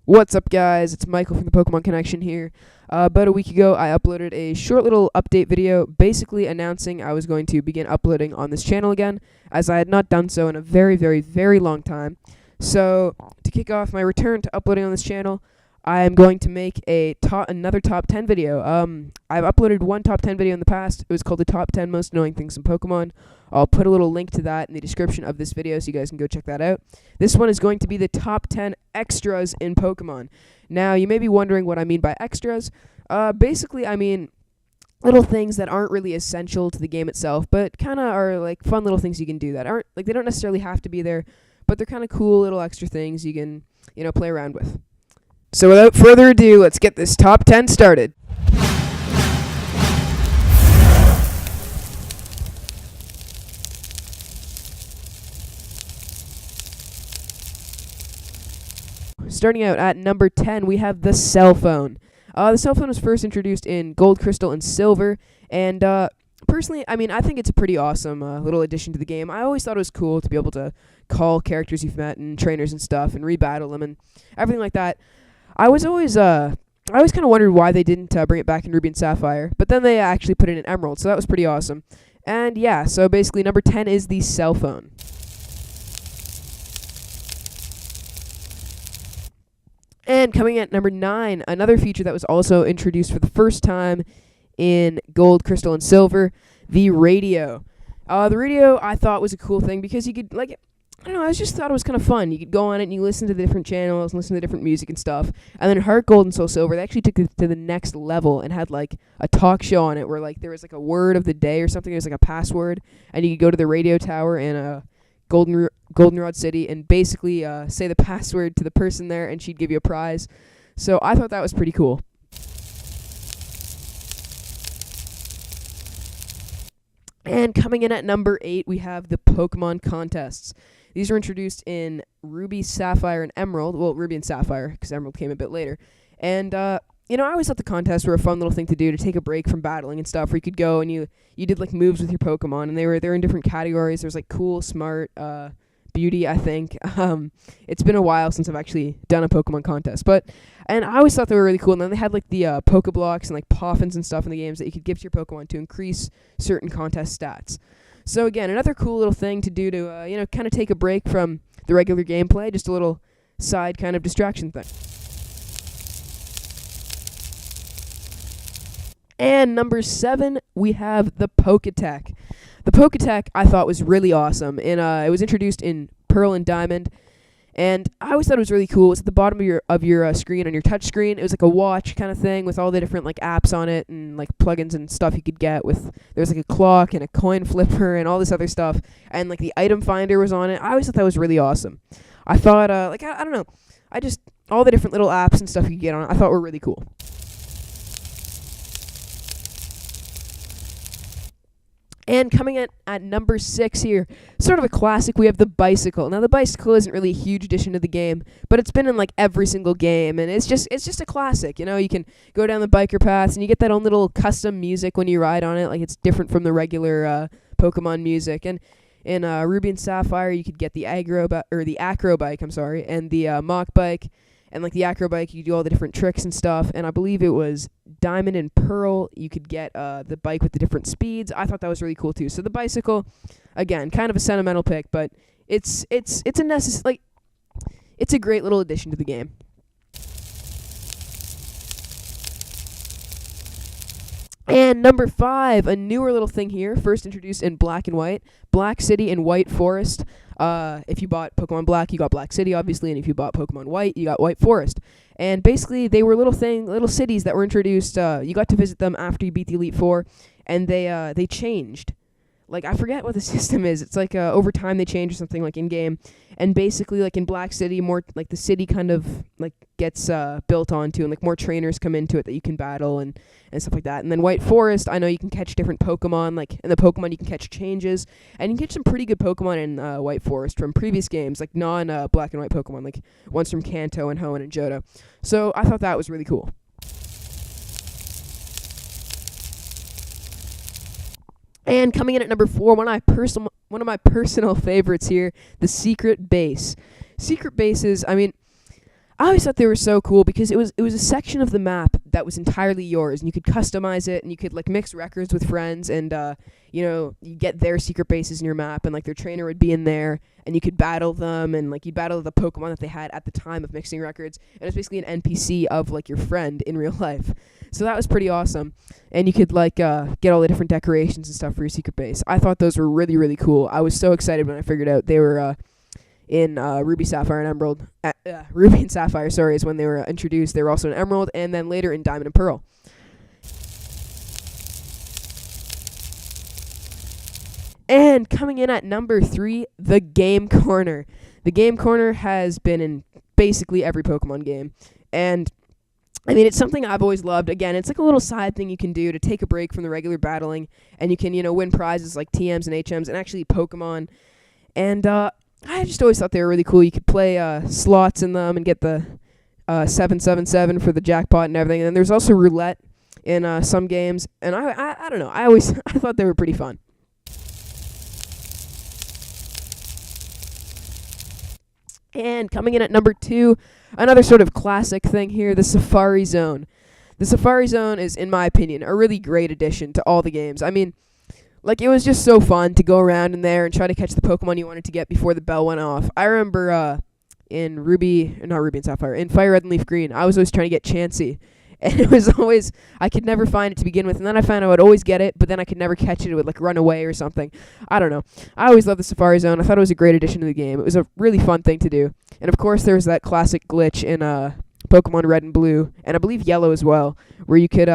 What's up, guys? It's Michael from the Pokemon Connection here. About a week ago, I uploaded a short little update video basically announcing I was going to begin uploading on this channel again, as I had not done so in a very, very, very long time. So, to kick off my return to uploading on this channel, I am going to make another top 10 video. I've uploaded one top 10 video in the past. It was called the Top 10 Most Annoying Things in Pokemon. I'll put a little link to that in the description of this video so you guys can go check that out. This one is going to be the top 10 extras in Pokemon. Now, you may be wondering what I mean by extras. Basically, I mean little things that aren't really essential to the game itself, but kind of are like fun little things you can do that aren't, like, they don't necessarily have to be there, but they're kind of cool little extra things you can, play around with. So without further ado, let's get this top 10 started. Starting out at number 10, we have the cell phone. The cell phone was first introduced in Gold, Crystal, and Silver, and personally, I think it's a pretty awesome little addition to the game. I always thought it was cool to be able to call characters you've met and trainers and stuff and rebattle them and everything like that. I always kind of wondered why they didn't bring it back in Ruby and Sapphire, but then they actually put it in Emerald, so that was pretty awesome. And yeah, so basically number 10 is the cell phone. And coming at number 9, another feature that was also introduced for the first time in Gold, Crystal, and Silver, the radio. The radio I thought was a cool thing because you could, I just thought it was kind of fun. You could go on it and you listen to the different channels and listen to different music and stuff. And then Heart Gold and Soul Silver, they actually took it to the next level and had a talk show on it where there was a word of the day or something. It was a password, and you could go to the radio tower in Goldenrod City and basically say the password to the person there, and she'd give you a prize. So I thought that was pretty cool. And coming in at number 8, we have the Pokemon contests. These were introduced in Ruby, Sapphire, and Emerald. Well, Ruby and Sapphire, because Emerald came a bit later. And, I always thought the contests were a fun little thing to do to take a break from battling and stuff, where you could go and you did, moves with your Pokemon, and they were in different categories. There was, cool, smart, beauty, I think. It's been a while since I've actually done a Pokemon contest, and I always thought they were really cool. And then they had, the Pokeblocks and, Poffins and stuff in the games that you could give to your Pokemon to increase certain contest stats. So again, another cool little thing to do to, kind of take a break from the regular gameplay, just a little side kind of distraction thing. And number 7, we have the Poketech. The Poketech I thought was really awesome, and it was introduced in Pearl and Diamond, and I always thought it was really cool. It's at the bottom of your screen, on your touch screen. It was like a watch kind of thing with all the different apps on it and plugins and stuff you could get. There was a clock and a coin flipper and all this other stuff, and the item finder was on it. I always thought that was really awesome. I thought I don't know, all the different little apps and stuff you could get on it, I thought were really cool. And coming at number 6 here, sort of a classic, we have the bicycle. Now, the bicycle isn't really a huge addition to the game, but it's been in every single game, and it's just a classic. You can go down the biker paths, and you get that own little custom music when you ride on it. It's different from the regular Pokemon music. And in Ruby and Sapphire, you could get the acro bike, and the Mach bike. And the acro bike, you could do all the different tricks and stuff. And I believe it was Diamond and Pearl, you could get the bike with the different speeds. I thought that was really cool too. So the bicycle, again, kind of a sentimental pick, but it's a necessary, it's a great little addition to the game. And number 5, a newer little thing here, first introduced in Black and White, Black City and White Forest. If you bought Pokemon Black, you got Black City, obviously, and if you bought Pokemon White, you got White Forest. And basically, they were little cities that were introduced. You got to visit them after you beat the Elite Four, and they changed. I forget what the system is. It's over time they change or something in game. And basically, in Black City, more the city kind of gets built onto, and more trainers come into it that you can battle and stuff like that. And then White Forest, I know you can catch different Pokemon. In the Pokemon, you can catch changes, and you can catch some pretty good Pokemon in White Forest from previous games, non-Black and White Pokemon, ones from Kanto and Hoenn and Johto. So I thought that was really cool. And coming in at number 4, one of my personal favorites here, the Secret Base. Secret Bases, I always thought they were so cool because it was a section of the map that was entirely yours, and you could customize it, and you could like mix records with friends, and you get their secret bases in your map, and like their trainer would be in there, and you could battle them, and like you'd battle the Pokemon that they had at the time of mixing records, and it was basically an NPC of like your friend in real life. So that was pretty awesome, and you could like get all the different decorations and stuff for your secret base. I thought those were really really cool. I was so excited when I figured out they were in Ruby, Sapphire, and Emerald. Ruby and Sapphire, sorry, is when they were introduced. They were also in Emerald, and then later in Diamond and Pearl. And coming in at number 3, the Game Corner. The Game Corner has been in basically every Pokemon game. And, I mean, it's something I've always loved. Again, it's like a little side thing you can do to take a break from the regular battling. And you can, win prizes like TMs and HMs and actually Pokemon. And, I just always thought they were really cool. You could play slots in them and get the 777 for the jackpot and everything. And then there's also roulette in some games. And I don't know. I thought they were pretty fun. And coming in at number 2, another sort of classic thing here, the Safari Zone. The Safari Zone is, in my opinion, a really great addition to all the games. I mean, like, it was just so fun to go around in there and try to catch the Pokemon you wanted to get before the bell went off. I remember in not Ruby and Sapphire, in Fire Red and Leaf Green, I was always trying to get Chansey. And it was always, I could never find it to begin with. And then I found I would always get it, but then I could never catch it. It would, like, run away or something. I don't know. I always loved the Safari Zone. I thought it was a great addition to the game. It was a really fun thing to do. And, of course, there was that classic glitch in Pokemon Red and Blue, and I believe Yellow as well, where you could,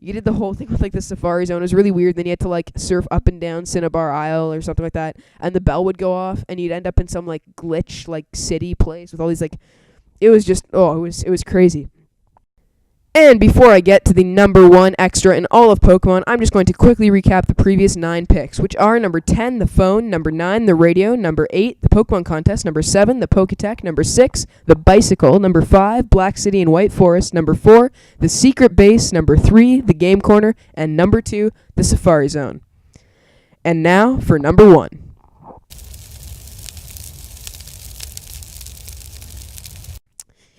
you did the whole thing with, like, the Safari Zone. It was really weird. Then you had to, like, surf up and down Cinnabar Isle or something like that, and the bell would go off, and you'd end up in some, like, glitch, like, city place with all these, like, it was just, it was crazy. And before I get to the number 1 extra in all of Pokemon, I'm just going to quickly recap the previous 9 picks, which are number 10, the phone, number 9, the radio, number 8, the Pokemon contest, number 7, the Poketech, number 6, the bicycle, number 5, Black City and White Forest, number 4, the secret base, number 3, the game corner, and number 2, the Safari Zone. And now for number 1.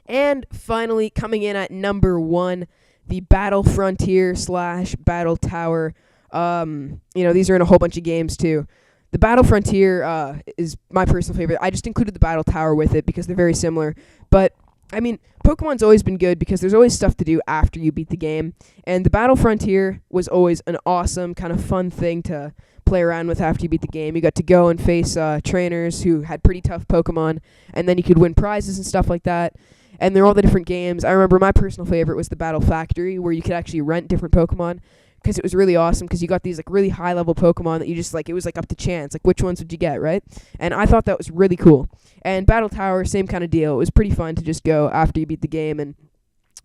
And finally, coming in at number 1, the Battle Frontier / Battle Tower. These are in a whole bunch of games too. The Battle Frontier is my personal favorite. I just included the Battle Tower with it because they're very similar. But, I mean, Pokemon's always been good because there's always stuff to do after you beat the game. And the Battle Frontier was always an awesome, kind of fun thing to play around with after you beat the game. You got to go and face trainers who had pretty tough Pokemon, and then you could win prizes and stuff like that. And they're all the different games. I remember my personal favorite was the Battle Factory, where you could actually rent different Pokemon, because it was really awesome, because you got these like really high-level Pokemon that you just, like, it was like up to chance, like which ones would you get, right? And I thought that was really cool. And Battle Tower, same kind of deal. It was pretty fun to just go after you beat the game and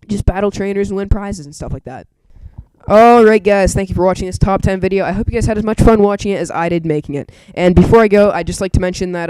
just battle trainers and win prizes and stuff like that. Alright guys, thank you for watching this top 10 video. I hope you guys had as much fun watching it as I did making it. And before I go, I'd just like to mention that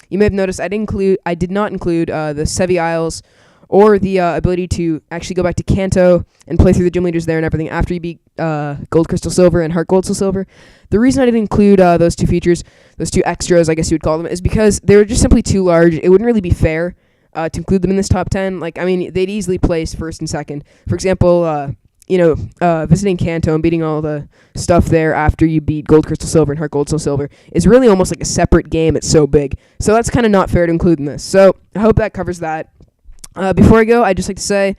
you may have noticed I did not include the Sevi Isles or the ability to actually go back to Kanto and play through the gym leaders there and everything after you beat Gold Crystal Silver and Heart Gold Soul Silver. The reason I didn't include those 2 features, those 2 extras, I guess you would call them, is because they were just simply too large. It wouldn't really be fair to include them in this top 10. Like, I mean, they'd easily place first and second. For example, visiting Kanto and beating all the stuff there after you beat Gold Crystal Silver and Heart Gold Soul Silver is really almost like a separate game. It's so big. So that's kind of not fair to include in this. So I hope that covers that. Before I go, I'd just like to say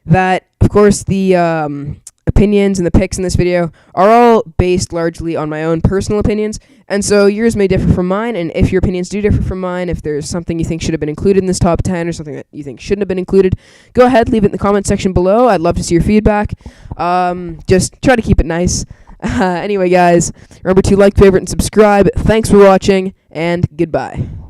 that, of course, the opinions and the picks in this video are all based largely on my own personal opinions, and so yours may differ from mine, and if your opinions do differ from mine, if there's something you think should have been included in this top 10 or something that you think shouldn't have been included, go ahead, leave it in the comment section below. I'd love to see your feedback. Just try to keep it nice. Anyway, guys, remember to like, favorite, and subscribe. Thanks for watching, and goodbye.